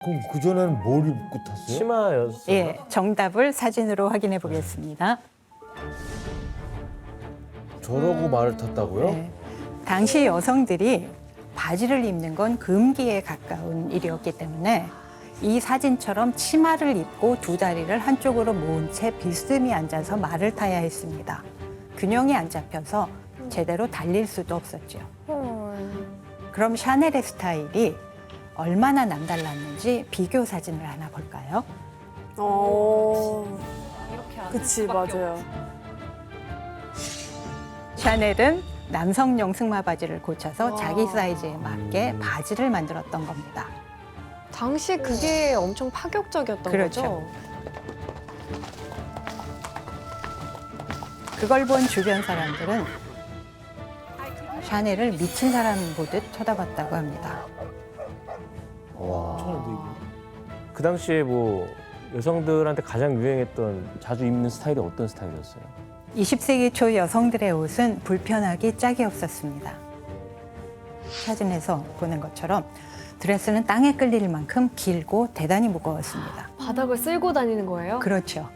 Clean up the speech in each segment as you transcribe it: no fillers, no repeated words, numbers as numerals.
그럼 그전에는 뭘 입고 탔어요? 치마였어요? 예, 정답을 사진으로 확인해 보겠습니다. 저러고 말을 탔다고요? 네. 당시 여성들이 바지를 입는 건 금기에 가까운 일이었기 때문에 이 사진처럼 치마를 입고 두 다리를 한쪽으로 모은 채 비스듬히 앉아서 말을 타야 했습니다. 균형이 안 잡혀서 제대로 달릴 수도 없었죠. 그럼 샤넬의 스타일이 얼마나 남달랐는지 비교 사진을 하나 볼까요? 그치, 맞아요. 샤넬은 남성용 승마 바지를 고쳐서 자기 사이즈에 맞게 바지를 만들었던 겁니다. 당시 그게 엄청 파격적이었던 그렇죠. 거죠? 그걸 본 주변 사람들은 샤넬을 미친 사람 보듯 쳐다봤다고 합니다. 그 당시에 뭐 여성들한테 가장 유행했던 자주 입는 스타일이 어떤 스타일이었어요? 20세기 초 여성들의 옷은 불편하기 짝이 없었습니다. 사진에서 보는 것처럼 드레스는 땅에 끌릴 만큼 길고 대단히 무거웠습니다. 바닥을 쓸고 다니는 거예요? 그렇죠.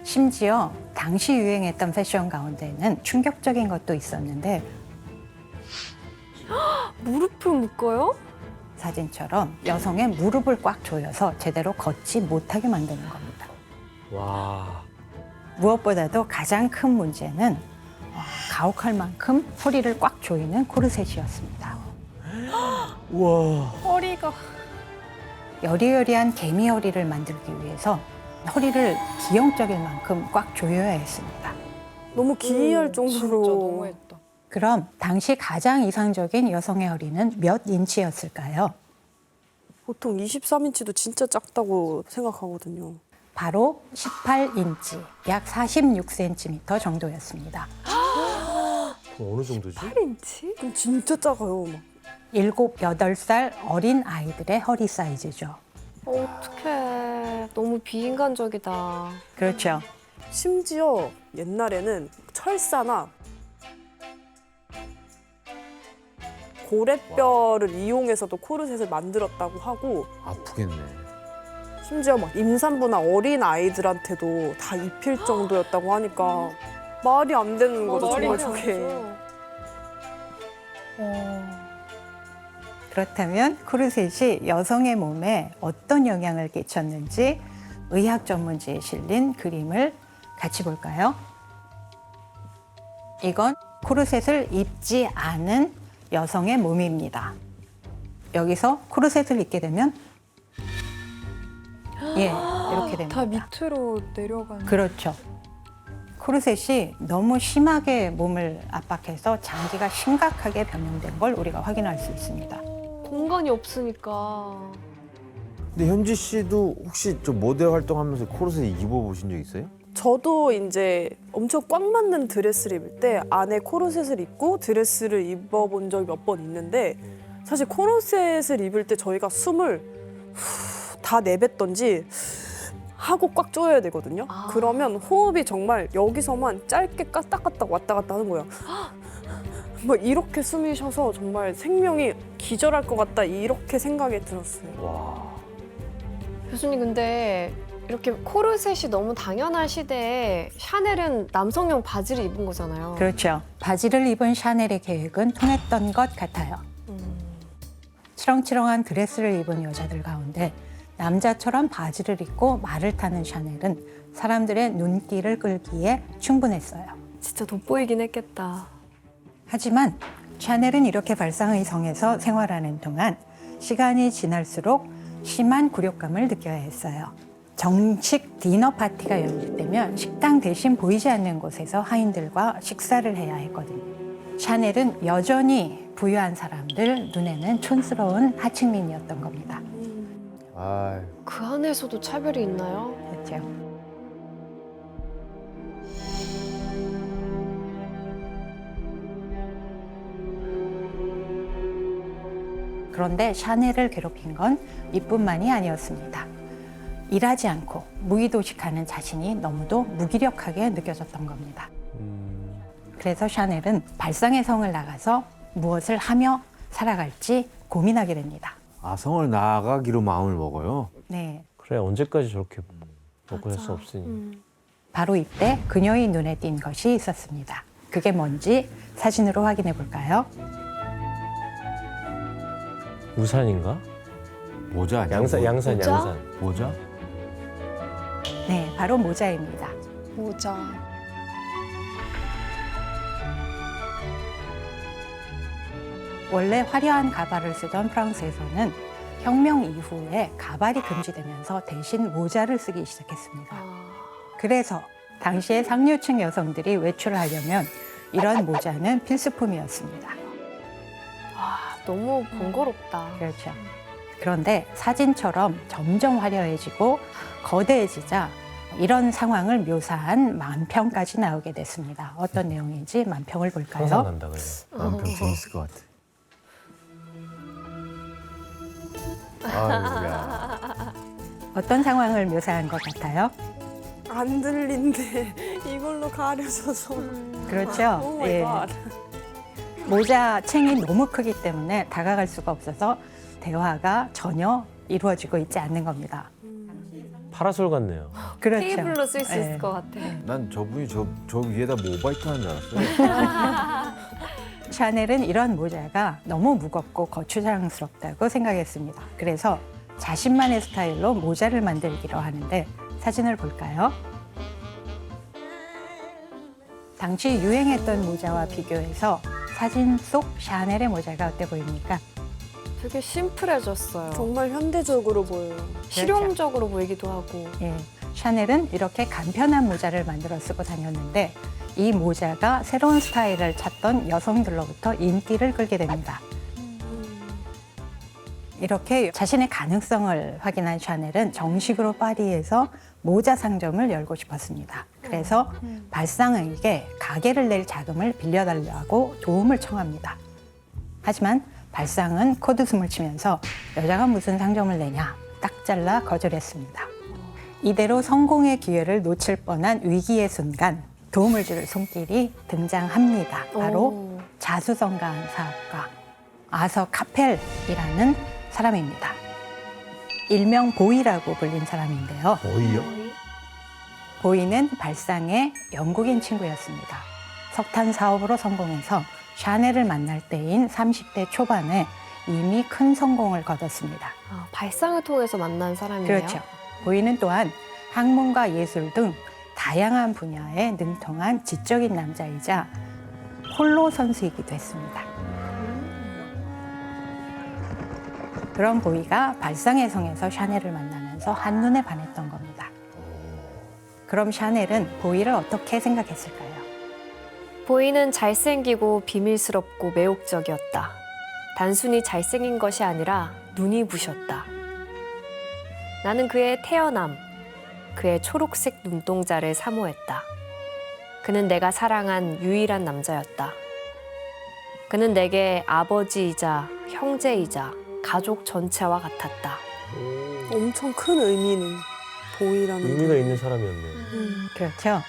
심지어 당시 유행했던 패션 가운데는 충격적인 것도 있었는데 무릎을 묶어요? 사진처럼 여성의 무릎을 꽉 조여서 제대로 걷지 못하게 만드는 겁니다. 와. 무엇보다도 가장 큰 문제는 가혹할 만큼 허리를 꽉 조이는 코르셋이었습니다. 우와. 허리가. 여리여리한 개미 허리를 만들기 위해서 허리를 기형적일 만큼 꽉 조여야 했습니다. 너무 기이할 진짜 정도로. 너무했다. 그럼 당시 가장 이상적인 여성의 허리는 몇 인치였을까요? 보통 23인치도 진짜 작다고 생각하거든요. 바로 18인치, 약 46cm 정도였습니다. 그럼 어느 정도지? 8인치? 그럼 진짜 작아요. 막. 7, 8살 어린 아이들의 허리 사이즈죠. 어떡해. 너무 비인간적이다. 그렇죠. 심지어 옛날에는 철사나 고래뼈를 이용해서도 코르셋을 만들었다고 하고 아프겠네. 심지어 막 임산부나 어린 아이들한테도 다 입힐 정도였다고 하니까 말이 안 되는 거죠, 정말 저게. 그렇다면 코르셋이 여성의 몸에 어떤 영향을 끼쳤는지 의학 전문지에 실린 그림을 같이 볼까요? 이건 코르셋을 입지 않은 여성의 몸입니다. 여기서 코르셋을 입게 되면 이렇게 됩니다. 다 밑으로 내려가는. 그렇죠. 코르셋이 너무 심하게 몸을 압박해서 장기가 심각하게 변형된 걸 우리가 확인할 수 있습니다. 공간이 없으니까. 근데 현지 씨도 혹시 저 모델 활동하면서 코르셋 입어보신 적 있어요? 저도 이제 엄청 꽉 맞는 드레스를 입을 때 안에 코르셋을 입고 드레스를 입어본 적이 몇 번 있는데 사실 코르셋을 입을 때 저희가 숨을 다 내뱉던지 하고 꽉 조여야 되거든요. 그러면 호흡이 정말 여기서만 짧게 까딱까딱 왔다 갔다 하는 거예요. 뭐 이렇게 숨이 쉬어서 정말 생명이 기절할 것 같다 이렇게 생각이 들었어요. 와. 교수님 근데 이렇게 코르셋이 너무 당연한 시대에 샤넬은 남성용 바지를 입은 거잖아요. 그렇죠. 바지를 입은 샤넬의 계획은 통했던 것 같아요. 치렁치렁한 드레스를 입은 여자들 가운데 남자처럼 바지를 입고 말을 타는 샤넬은 사람들의 눈길을 끌기에 충분했어요. 진짜 돋보이긴 했겠다. 하지만 샤넬은 이렇게 발상의성에서 생활하는 동안 시간이 지날수록 심한 굴욕감을 느껴야 했어요. 정식 디너 파티가 열릴 식당 대신 보이지 않는 곳에서 하인들과 식사를 해야 했거든요. 샤넬은 여전히 부유한 사람들 눈에는 촌스러운 하층민이었던 겁니다. 아, 그 안에서도 차별이 있나요? 그렇죠. 그런데 샤넬을 괴롭힌 건 이뿐만이 아니었습니다. 일하지 않고 무의도식하는 자신이 너무도 무기력하게 느껴졌던 겁니다. 그래서 샤넬은 발상의 성을 나가서 무엇을 하며 살아갈지 고민하게 됩니다. 아, 성을 나가기로 마음을 먹어요? 네. 그래 언제까지 저렇게 먹고 살 수 없으니. 바로 이때 그녀의 눈에 띈 것이 있었습니다. 그게 뭔지 사진으로 확인해 볼까요? 우산인가? 모자 아니야? 양산 뭐- 양산 모자? 양산. 모자? 네, 바로 모자입니다. 모자. 원래 화려한 가발을 쓰던 프랑스에서는 혁명 이후에 가발이 금지되면서 대신 모자를 쓰기 시작했습니다. 그래서 당시의 상류층 여성들이 외출을 하려면 이런 모자는 필수품이었습니다. 와, 너무 번거롭다. 그렇죠. 그런데 사진처럼 점점 화려해지고 거대해지자 이런 상황을 묘사한 만평까지 나오게 됐습니다. 어떤 내용인지 만평을 볼까요? 상상난다 그래. 남편 재밌을 것 같아. 아유야. 어떤 상황을 묘사한 것 같아요? 안 들린데 이걸로 가려져서. 그렇죠. 오 마이 예. 갓. 모자 챙이 너무 크기 때문에 다가갈 수가 없어서 대화가 전혀 이루어지고 있지 않는 겁니다. 파라솔 같네요. 그렇죠. 테이블로 쓸 수 예. 있을 것 같아. 난 저분이 저 위에다 모바이크 하는 줄 알았어요. 샤넬은 이런 모자가 너무 무겁고 거추장스럽다고 생각했습니다. 그래서 자신만의 스타일로 모자를 만들기로 하는데 사진을 볼까요? 당시 유행했던 모자와 비교해서 사진 속 샤넬의 모자가 어때 보입니까? 되게 심플해졌어요. 정말 현대적으로 보여요. 실용적으로 보이기도 하고. 예, 샤넬은 이렇게 간편한 모자를 만들어 쓰고 다녔는데 이 모자가 새로운 스타일을 찾던 여성들로부터 인기를 끌게 됩니다. 이렇게 자신의 가능성을 확인한 샤넬은 정식으로 파리에서 모자 상점을 열고 싶었습니다. 그래서 발상에게 가게를 낼 자금을 빌려달라고 도움을 청합니다. 하지만 발상은 코드숨을 치면서 여자가 무슨 상점을 내냐 딱 잘라 거절했습니다. 이대로 성공의 기회를 놓칠 뻔한 위기의 순간 도움을 줄 손길이 등장합니다. 바로 오. 자수성가한 사업가 아서 카펠이라는 사람입니다. 일명 보이라고 불린 사람인데요. 뭐이요? 보이는 발상의 영국인 친구였습니다. 석탄 사업으로 성공해서 샤넬을 만날 때인 30대 초반에 이미 큰 성공을 거뒀습니다. 아, 발상을 통해서 만난 사람이네요. 그렇죠. 보이는 또한 학문과 예술 등 다양한 분야에 능통한 지적인 남자이자 폴로 선수이기도 했습니다. 그런 보이가 발상의 성에서 샤넬을 만나면서 한눈에 반했던 겁니다. 그럼 샤넬은 보이를 어떻게 생각했을까요? 보이는 잘생기고 비밀스럽고 매혹적이었다. 단순히 잘생긴 것이 아니라 눈이 부셨다. 나는 그의 태연함, 그의 초록색 눈동자를 사모했다. 그는 내가 사랑한 유일한 남자였다. 그는 내게 아버지이자 형제이자 가족 전체와 같았다. 엄청 큰 의미는 보이라는 의미가 게. 있는 사람이었네. 그렇죠.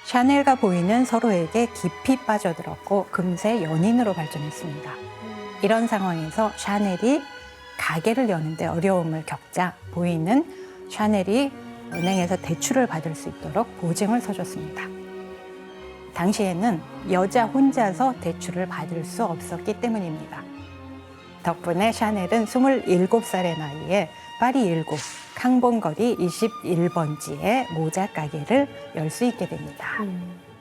샤넬과 보이는 서로에게 깊이 빠져들었고 금세 연인으로 발전했습니다. 이런 상황에서 샤넬이 가게를 여는데 어려움을 겪자 보이는 샤넬이 은행에서 대출을 받을 수 있도록 보증을 서줬습니다. 당시에는 여자 혼자서 대출을 받을 수 없었기 때문입니다. 덕분에 샤넬은 27살의 나이에 파리 7, 캉봉거리 21번지에 모자 가게를 열 수 있게 됩니다.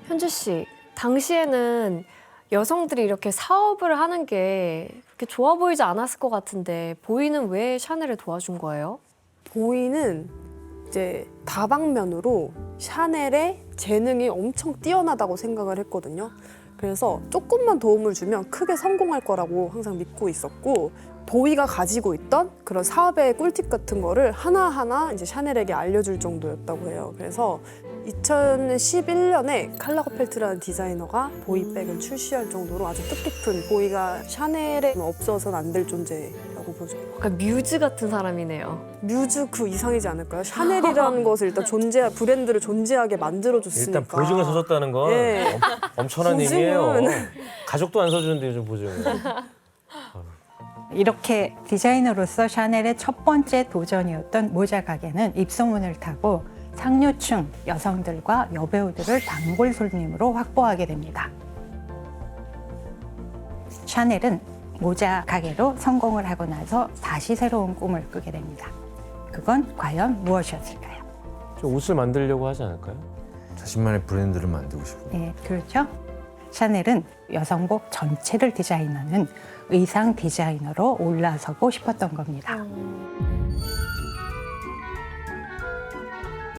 현주 씨, 당시에는 여성들이 이렇게 사업을 하는 게 그렇게 좋아 보이지 않았을 것 같은데 보이는 왜 샤넬을 도와준 거예요? 보이는 이제 다방면으로 샤넬의 재능이 엄청 뛰어나다고 생각을 했거든요. 그래서 조금만 도움을 주면 크게 성공할 거라고 항상 믿고 있었고, 보이가 가지고 있던 그런 사업의 꿀팁 같은 거를 하나하나 이제 샤넬에게 알려줄 정도였다고 해요. 그래서 2011년에 칼 라거펠트라는 디자이너가 보이백을 출시할 정도로 아주 뜻깊은, 보이가 샤넬에 없어서는 안 될 존재라고 보죠. 약간 뮤즈 같은 사람이네요. 뮤즈 그 이상이지 않을까요? 샤넬이라는 것을 일단 브랜드를 존재하게 만들어줬으니까. 일단 보증을 서줬다는 건 엄청난 보증은. 의미예요. 가족도 안 서주는데 요즘 보증을. 이렇게 디자이너로서 샤넬의 첫 번째 도전이었던 모자 가게는 입소문을 타고 상류층 여성들과 여배우들을 단골 손님으로 확보하게 됩니다. 샤넬은 모자 가게로 성공을 하고 나서 다시 새로운 꿈을 꾸게 됩니다. 그건 과연 무엇이었을까요? 좀 옷을 만들려고 하지 않을까요? 자신만의 브랜드를 만들고 싶어요. 네, 그렇죠. 샤넬은 여성복 전체를 디자인하는 의상 디자이너로 올라서고 싶었던 겁니다.